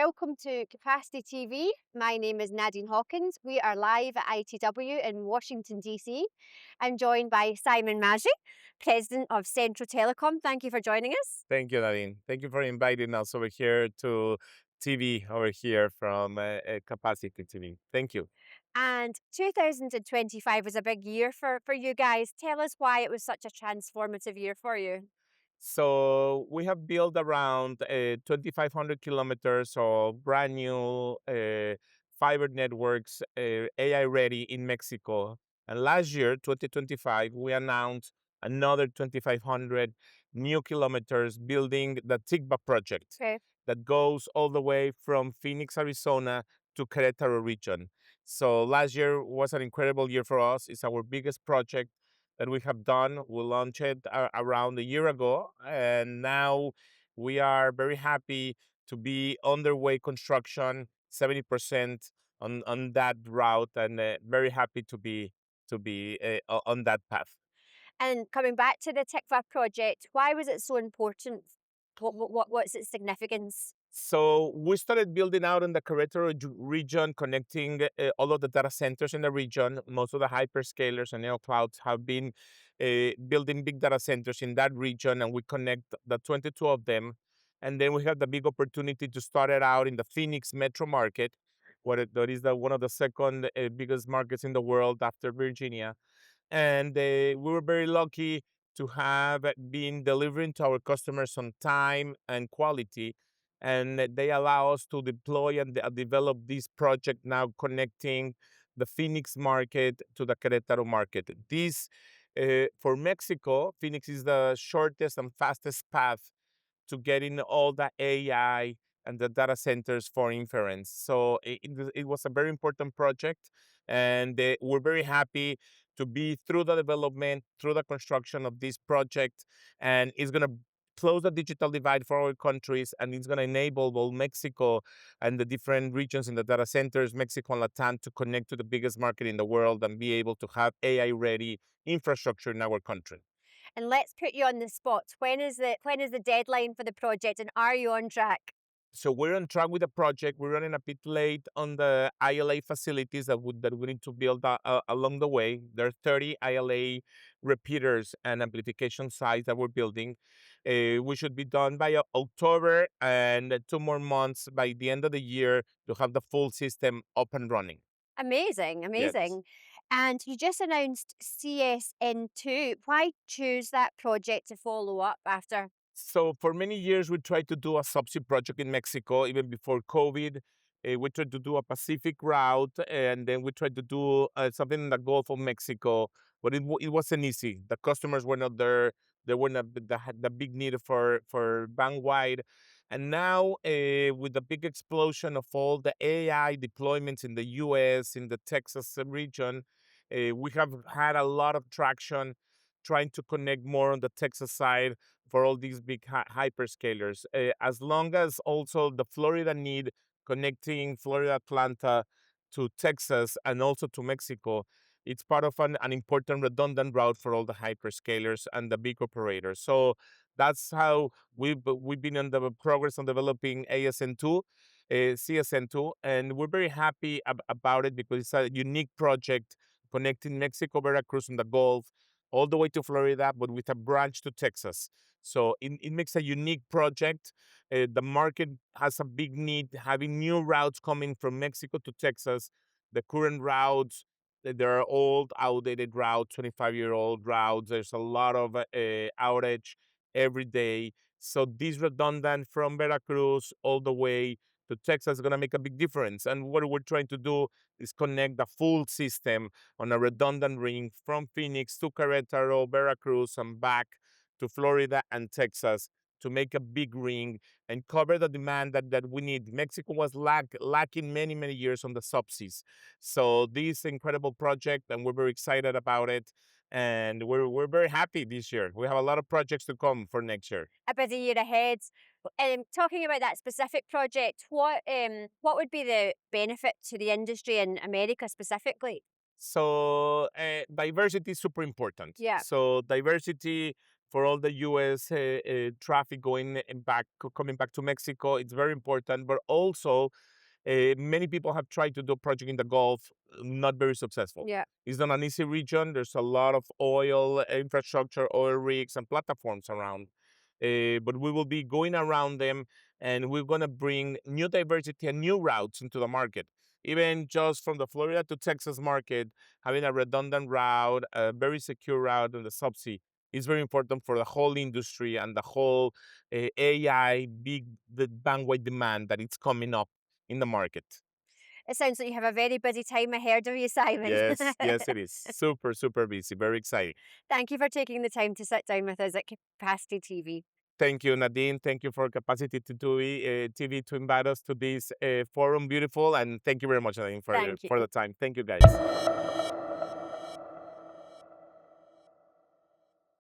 welcome to Capacity TV. My name is Nadine Hawkins. We are live at ITW in Washington, DC. I'm joined by Simon Masri, President of C3ntro Telecom. Thank you for joining us. Thank you, Nadine. Thank you for inviting us over here to TV over here from Capacity TV. Thank you. And 2025 was a big year for you guys. Tell us why it was such a transformative year for you. So we have built around 2,500 kilometers of brand new fiber networks, AI ready in Mexico. And last year, 2025, we announced another 2,500 new kilometers building the TIKVA project Okay. that goes all the way from Phoenix, Arizona to Querétaro region. So last year was an incredible year for us. It's our biggest project that we have done. We launched it around a year ago, and now we are very happy to be underway construction, 70% on that route, and very happy to be on that path. And coming back to the TIKVA project, why was it so important? What's its significance? So we started building out in the Querétaro region, connecting all of the data centers in the region. Most of the hyperscalers and neoclouds have been building big data centers in that region, and we connect the 22 of them. And then we have the big opportunity to start it out in the Phoenix metro market, that is one of the second biggest markets in the world after Virginia. And we were very lucky to have been delivering to our customers on time and quality, and they allow us to deploy and develop this project now, connecting the Phoenix market to the Querétaro market. This for Mexico, Phoenix is the shortest and fastest path to getting all the AI and the data centers for inference. So it was a very important project, and we're very happy to be through the development, through the construction of this project, and it's going to close the digital divide for our countries, and it's going to enable both Mexico and the different regions in the data centers, Mexico and Latam, to connect to the biggest market in the world and be able to have AI-ready infrastructure in our country. And let's put you on the spot. When is the deadline for the project, and are you on track? So we're on track with the project. We're running a bit late on the ILA facilities that we need to build along the way. There are 30 ILA repeaters and amplification sites that we're building. We should be done by October, and 2 more months by the end of the year to have the full system up and running. Amazing, Yes. amazing. And you just announced CSN-2. Why choose that project to follow up after? So for many years, we tried to do a subsea project in Mexico, even before COVID. We tried to do a Pacific route, and then we tried to do something in the Gulf of Mexico, but it wasn't easy. The customers were not there. There were not the big need for band wide. And now, with the big explosion of all the AI deployments in the U.S., in the Texas region, we have had a lot of traction trying to connect more on the Texas side for all these big hyperscalers, as long as also the Florida need connecting Florida, Atlanta to Texas and also to Mexico. It's part of an important redundant route for all the hyperscalers and the big operators. So that's how we've been in the progress on developing ASN2, CSN2, and we're very happy about it because it's a unique project connecting Mexico, Veracruz, and the Gulf all the way to Florida, but with a branch to Texas. So it makes a unique project. The market has a big need, having new routes coming from Mexico to Texas. The current routes, there are old, outdated routes, 25-year-old routes. There's a lot of outage every day. So this redundant from Veracruz all the way to Texas is going to make a big difference. And what we're trying to do is connect the full system on a redundant ring from Phoenix to Querétaro, Veracruz, and back to Florida and Texas to make a big ring and cover the demand that we need. Mexico was lacking many, many years on the subseas. So this incredible project, and we're very excited about it. And we're very happy this year. We have a lot of projects to come for next year. A busy year ahead. Talking about that specific project, what would be the benefit to the industry in America specifically? So diversity is super important. Yeah. So diversity for all the U.S. Traffic going back, coming back to Mexico. It's very important, but also many people have tried to do a project in the Gulf, not very successful. Yeah. It's not an easy region. There's a lot of oil infrastructure, oil rigs, and platforms around. But we will be going around them, and we're going to bring new diversity and new routes into the market. Even just from the Florida to Texas market, having a redundant route, a very secure route in the subsea is very important for the whole industry and the whole AI big the bandwidth demand that it's coming up in the market. It sounds like you have a very busy time ahead of you, Simon. Yes, yes, it is. Super, super busy. Very exciting. Thank you for taking the time to sit down with us at Capacity TV. Thank you, Nadine. Thank you for Capacity to do TV to invite us to this forum. Beautiful. And thank you very much, Nadine, Thank you. for the time. Thank you, guys.